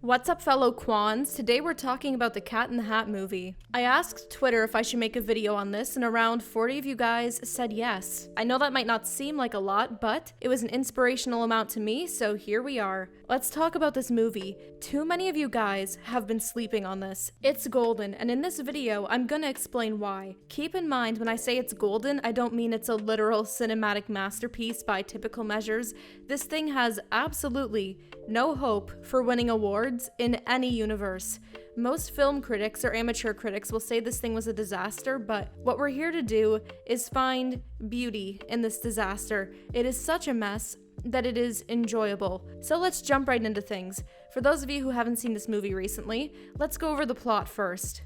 What's up, fellow Kwans? Today we're talking about the Cat in the Hat movie. I asked Twitter if I should make a video on this, and around 40 of you guys said yes. I know that might not seem like a lot, but it was an inspirational amount to me, so here we are. Let's talk about this movie. Too many of you guys have been sleeping on this. It's golden, and in this video, I'm gonna explain why. Keep in mind, when I say it's golden, I don't mean it's a literal cinematic masterpiece by typical measures. This thing has absolutely no hope for winning awards in any universe. Most film critics or amateur critics will say this thing was a disaster, but what we're here to do is find beauty in this disaster. It is such a mess that it is enjoyable. So let's jump right into things. For those of you who haven't seen this movie recently, let's go over the plot first.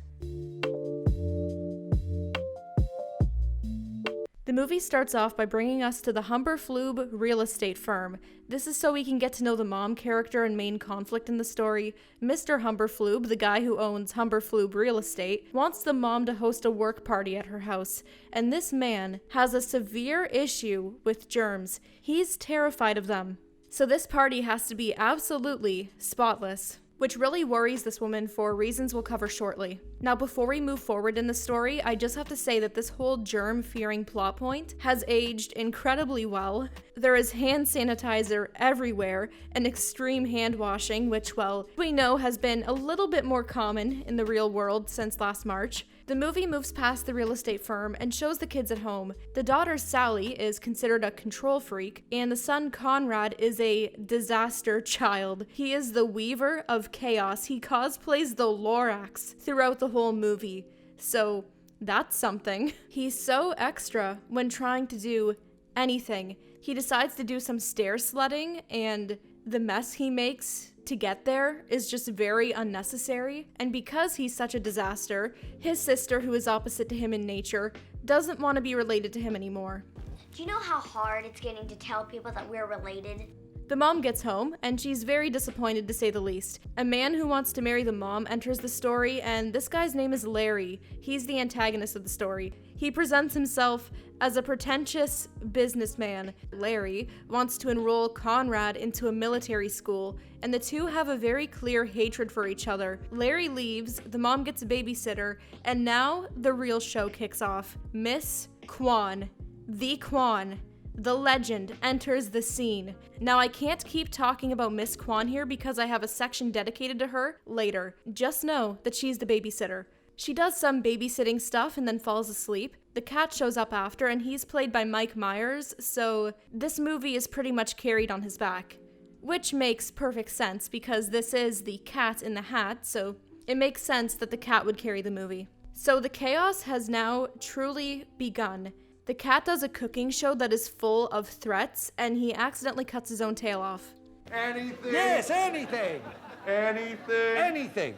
The movie starts off by bringing us to the Humberflube real estate firm. This is so we can get to know the mom character and main conflict in the story. Mr. Humberflube, the guy who owns Humberflube Real Estate, wants the mom to host a work party at her house, and this man has a severe issue with germs. He's terrified of them. So this party has to be absolutely spotless, which really worries this woman for reasons we'll cover shortly. Now, before we move forward in the story, I just have to say that this whole germ-fearing plot point has aged incredibly well. There is hand sanitizer everywhere and extreme hand washing, which, well, we know has been a little bit more common in the real world since last March. The movie moves past the real estate firm and shows the kids at home. The daughter, Sally, is considered a control freak, and the son, Conrad, is a disaster child. He is the weaver of chaos. He cosplays the Lorax throughout the whole movie. So that's something. He's so extra when trying to do anything. He decides to do some stair sledding, and the mess he makes to get there is just very unnecessary. And because he's such a disaster, his sister, who is opposite to him in nature, doesn't want to be related to him anymore. Do you know how hard it's getting to tell people that we're related? The mom gets home, and she's very disappointed to say the least. A man who wants to marry the mom enters the story, and this guy's name is Larry. He's the antagonist of the story. He presents himself as a pretentious businessman. Larry wants to enroll Conrad into a military school, and the two have a very clear hatred for each other. Larry leaves, the mom gets a babysitter, and now the real show kicks off. Miss Kwan, the Kwan, the legend, enters the scene. Now, I can't keep talking about Miss Kwan here because I have a section dedicated to her later. Just know that she's the babysitter. She does some babysitting stuff and then falls asleep. The cat shows up after, and he's played by Mike Myers, so this movie is pretty much carried on his back. Which makes perfect sense because this is the Cat in the Hat, so it makes sense that the cat would carry the movie. So the chaos has now truly begun. The cat does a cooking show that is full of threats, and he accidentally cuts his own tail off. Anything. Yes, anything. Anything. Anything.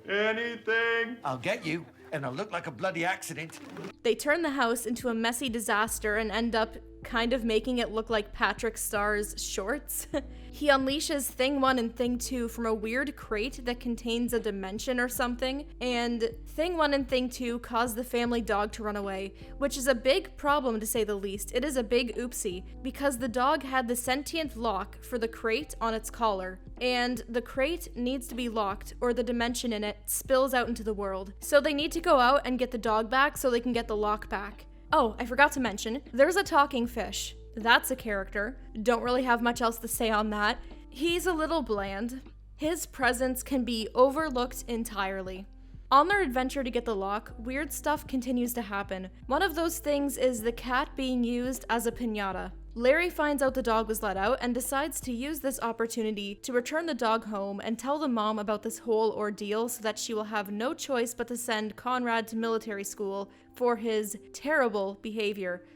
Anything. I'll get you, and I'll look like a bloody accident. They turn the house into a messy disaster and end up kind of making it look like Patrick Starr's shorts. He unleashes Thing 1 and Thing 2 from a weird crate that contains a dimension or something, and Thing 1 and Thing 2 cause the family dog to run away, which is a big problem to say the least. It is a big oopsie, because the dog had the sentient lock for the crate on its collar, and the crate needs to be locked or the dimension in it spills out into the world. So they need to go out and get the dog back so they can get the lock back. Oh, I forgot to mention, there's a talking fish. That's a character. Don't really have much else to say on that. He's a little bland. His presence can be overlooked entirely. On their adventure to get the lock, weird stuff continues to happen. One of those things is the cat being used as a piñata. Larry finds out the dog was let out and decides to use this opportunity to return the dog home and tell the mom about this whole ordeal so that she will have no choice but to send Conrad to military school for his terrible behavior.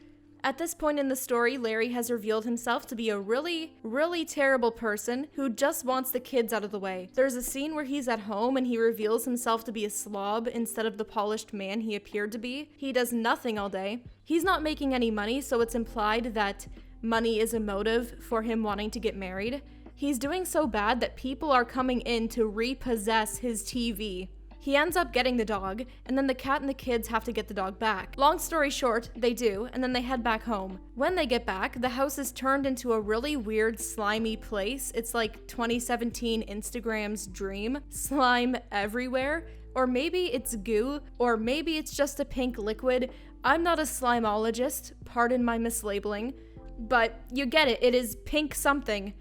At this point in the story, Larry has revealed himself to be a really, really terrible person who just wants the kids out of the way. There's a scene where he's at home and he reveals himself to be a slob instead of the polished man he appeared to be. He does nothing all day. He's not making any money, so it's implied that money is a motive for him wanting to get married. He's doing so bad that people are coming in to repossess his TV. He ends up getting the dog, and then the cat and the kids have to get the dog back. Long story short, they do, and then they head back home. When they get back, the house is turned into a really weird, slimy place. It's like 2017 Instagram's dream. Slime everywhere. Or maybe it's goo, or maybe it's just a pink liquid. I'm not a slimeologist, pardon my mislabeling, but you get it, it is pink something.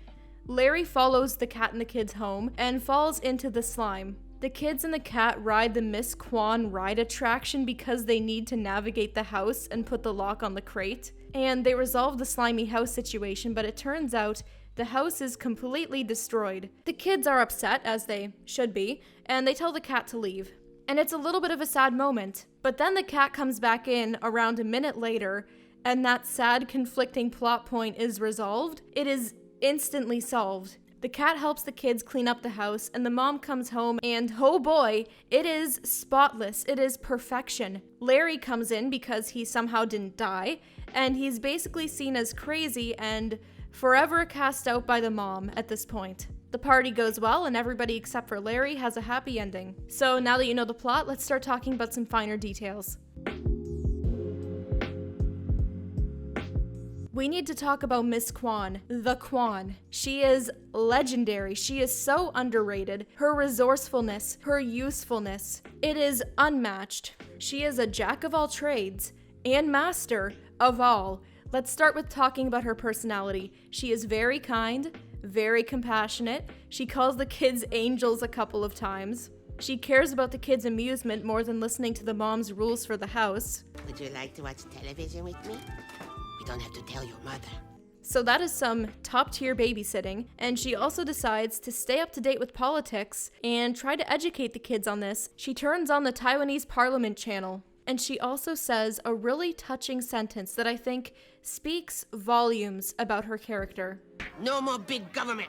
Larry follows the cat and the kids home and falls into the slime. The kids and the cat ride the Miss Kwan ride attraction because they need to navigate the house and put the lock on the crate. And they resolve the slimy house situation, but it turns out the house is completely destroyed. The kids are upset, as they should be, and they tell the cat to leave. And it's a little bit of a sad moment. But then the cat comes back in around a minute later, and that sad, conflicting plot point is resolved. It is instantly solved. The cat helps the kids clean up the house, and the mom comes home, and oh boy, it is spotless. It is perfection. Larry comes in because he somehow didn't die, and he's basically seen as crazy and forever cast out by the mom at this point. The party goes well, and everybody except for Larry has a happy ending. So now that you know the plot, let's start talking about some finer details. We need to talk about Miss Kwan, the Kwan. She is legendary. She is so underrated. Her resourcefulness, her usefulness, it is unmatched. She is a jack of all trades and master of all. Let's start with talking about her personality. She is very kind, very compassionate. She calls the kids angels a couple of times. She cares about the kids' amusement more than listening to the mom's rules for the house. Would you like to watch television with me? You don't have to tell your mother. So that is some top-tier babysitting, and she also decides to stay up to date with politics and try to educate the kids on this. She turns on the Taiwanese Parliament channel, and she also says a really touching sentence that I think speaks volumes about her character. No more big government.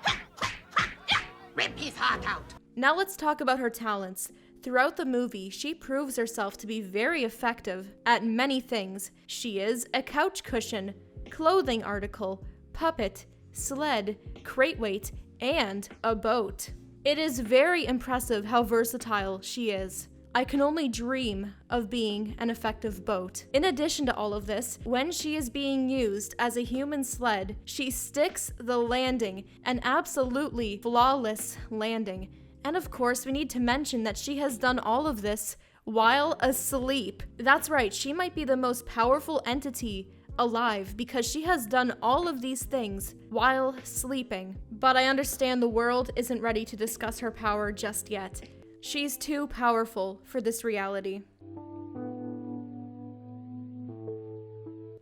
Rip his heart out. Now let's talk about her talents. Throughout the movie, she proves herself to be very effective at many things. She is a couch cushion, clothing article, puppet, sled, crate weight, and a boat. It is very impressive how versatile she is. I can only dream of being an effective boat. In addition to all of this, when she is being used as a human sled, she sticks the landing, an absolutely flawless landing. And of course, we need to mention that she has done all of this while asleep. That's right, she might be the most powerful entity alive because she has done all of these things while sleeping. But I understand the world isn't ready to discuss her power just yet. She's too powerful for this reality.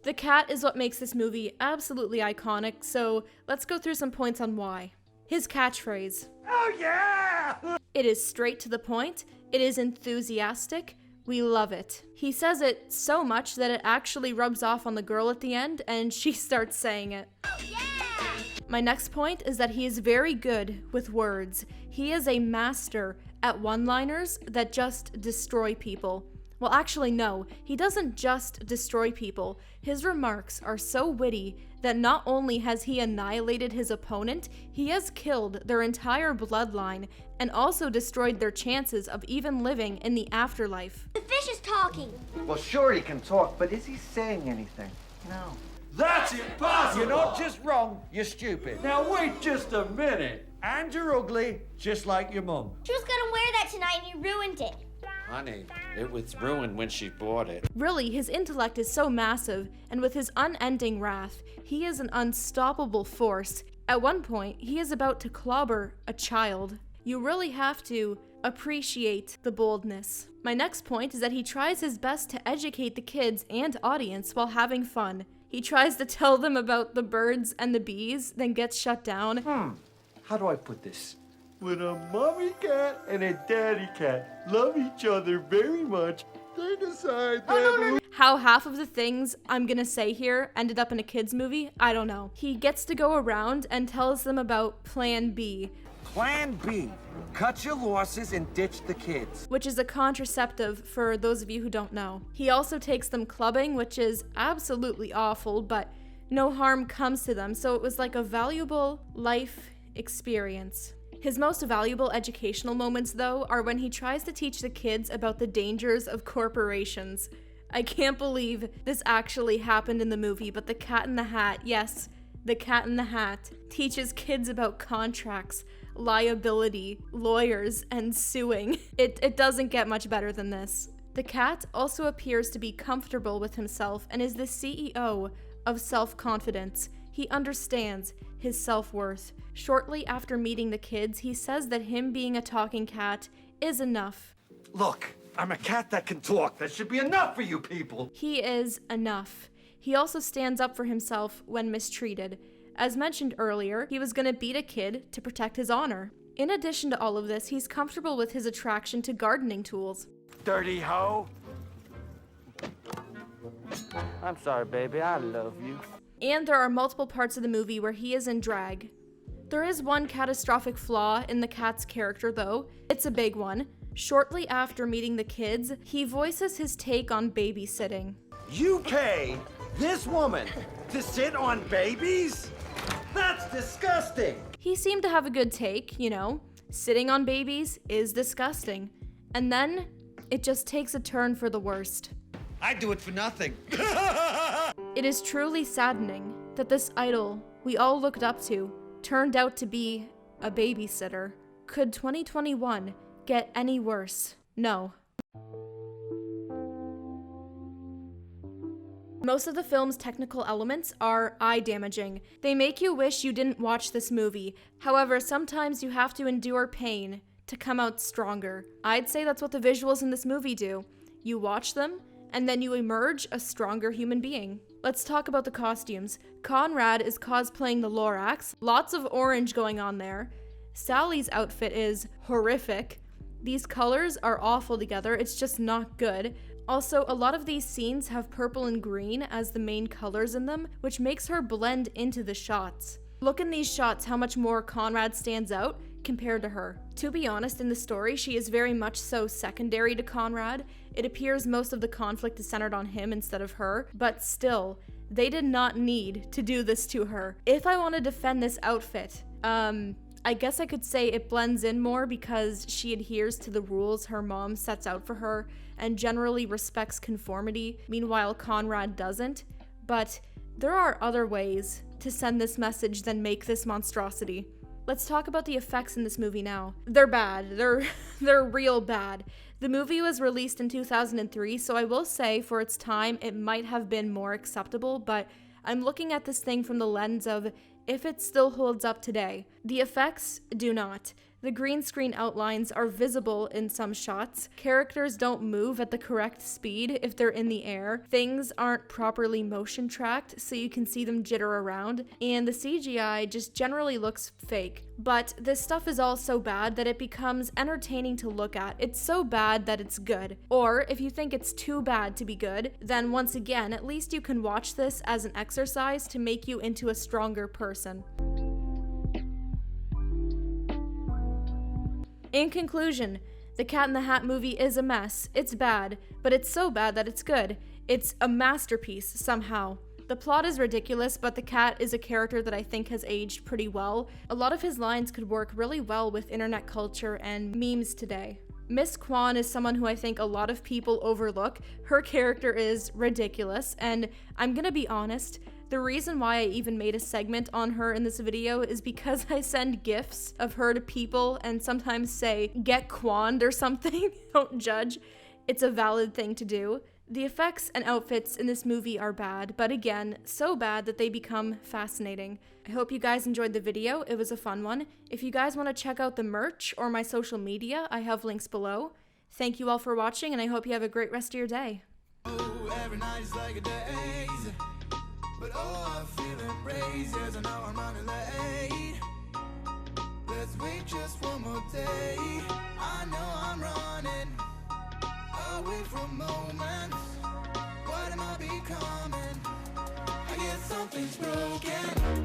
The cat is what makes this movie absolutely iconic, so let's go through some points on why. His catchphrase. Oh, yeah! It is straight to the point. It is enthusiastic. We love it. He says it so much that it actually rubs off on the girl at the end, and she starts saying it. Oh, yeah! My next point is that he is very good with words. He is a master at one-liners that just destroy people. Well, actually, no. He doesn't just destroy people. His remarks are so witty that not only has he annihilated his opponent, he has killed their entire bloodline and also destroyed their chances of even living in the afterlife. The fish is talking. Well, sure he can talk, but is he saying anything? No. That's impossible! You're not just wrong, you're stupid. Now wait just a minute. And you're ugly, just like your mum. She was gonna wear that tonight and you ruined it. Honey, it was ruined when she bought it. Really, his intellect is so massive, and with his unending wrath, he is an unstoppable force. At one point, he is about to clobber a child. You really have to appreciate the boldness. My next point is that he tries his best to educate the kids and audience while having fun. He tries to tell them about the birds and the bees, then gets shut down. How do I put this? When a mommy cat and a daddy cat love each other very much, they decide that... How half of the things I'm gonna say here ended up in a kid's movie, I don't know. He gets to go around and tells them about Plan B, Plan B. Cut your losses and ditch the kids. which is a contraceptive for those of you who don't know. He also takes them clubbing, which is absolutely awful, but no harm comes to them, so it was like a valuable life experience. His most valuable educational moments, though, are when he tries to teach the kids about the dangers of corporations. I can't believe this actually happened in the movie, but the Cat in the Hat, yes, the Cat in the Hat, teaches kids about contracts, liability, lawyers, and suing. It doesn't get much better than this. The cat also appears to be comfortable with himself and is the CEO of self-confidence. He understands his self-worth. Shortly after meeting the kids, he says that him being a talking cat is enough. Look, I'm a cat that can talk. That should be enough for you people. He is enough. He also stands up for himself when mistreated. As mentioned earlier, he was gonna beat a kid to protect his honor. In addition to all of this, he's comfortable with his attraction to gardening tools. Dirty hoe. I'm sorry, baby. I love you. And there are multiple parts of the movie where he is in drag. There is one catastrophic flaw in the cat's character, though. It's a big one. Shortly after meeting the kids, he voices his take on babysitting. You pay this woman to sit on babies? That's disgusting. He seemed to have a good take, you know. Sitting on babies is disgusting. And then it just takes a turn for the worst. I'd do it for nothing. It is truly saddening that this idol we all looked up to turned out to be a babysitter. Could 2021 get any worse? No. Most of the film's technical elements are eye-damaging. They make you wish you didn't watch this movie. However, sometimes you have to endure pain to come out stronger. I'd say that's what the visuals in this movie do. You watch them, and then you emerge a stronger human being. Let's talk about the costumes. Conrad is cosplaying the Lorax. Lots of orange going on there. Sally's outfit is horrific. These colors are awful together. It's just not good. Also, a lot of these scenes have purple and green as the main colors in them, which makes her blend into the shots. Look in these shots how much more Conrad stands out compared to her. To be honest, in the story, she is very much so secondary to Conrad. It appears most of the conflict is centered on him instead of her, but still, they did not need to do this to her. If I want to defend this outfit, I guess I could say it blends in more because she adheres to the rules her mom sets out for her and generally respects conformity, meanwhile Conrad doesn't. But there are other ways to send this message than make this monstrosity. Let's talk about the effects in this movie now. They're bad. They're real bad. The movie was released in 2003, so I will say for its time it might have been more acceptable, but I'm looking at this thing from the lens of if it still holds up today. The effects do not. The green screen outlines are visible in some shots. Characters don't move at the correct speed if they're in the air. Things aren't properly motion tracked, so you can see them jitter around. And the CGI just generally looks fake. But this stuff is all so bad that it becomes entertaining to look at. It's so bad that it's good. Or if you think it's too bad to be good, then once again, at least you can watch this as an exercise to make you into a stronger person. In conclusion, the Cat in the Hat movie is a mess. It's bad, but it's so bad that it's good. It's a masterpiece, somehow. The plot is ridiculous, but the cat is a character that I think has aged pretty well. A lot of his lines could work really well with internet culture and memes today. Miss Kwan is someone who I think a lot of people overlook. Her character is ridiculous, and I'm gonna be honest, the reason why I even made a segment on her in this video is because I send gifs of her to people and sometimes say, get Kwanned or something. Don't judge. It's a valid thing to do. The effects and outfits in this movie are bad, but again, so bad that they become fascinating. I hope you guys enjoyed the video. It was a fun one. If you guys want to check out the merch or my social media, I have links below. Thank you all for watching, and I hope you have a great rest of your day. Oh, every night is like a daze. But oh, I'm feeling crazy as I know I'm running late. Let's wait just one more day. I know I'm running away from moments. What am I becoming? I guess something's broken.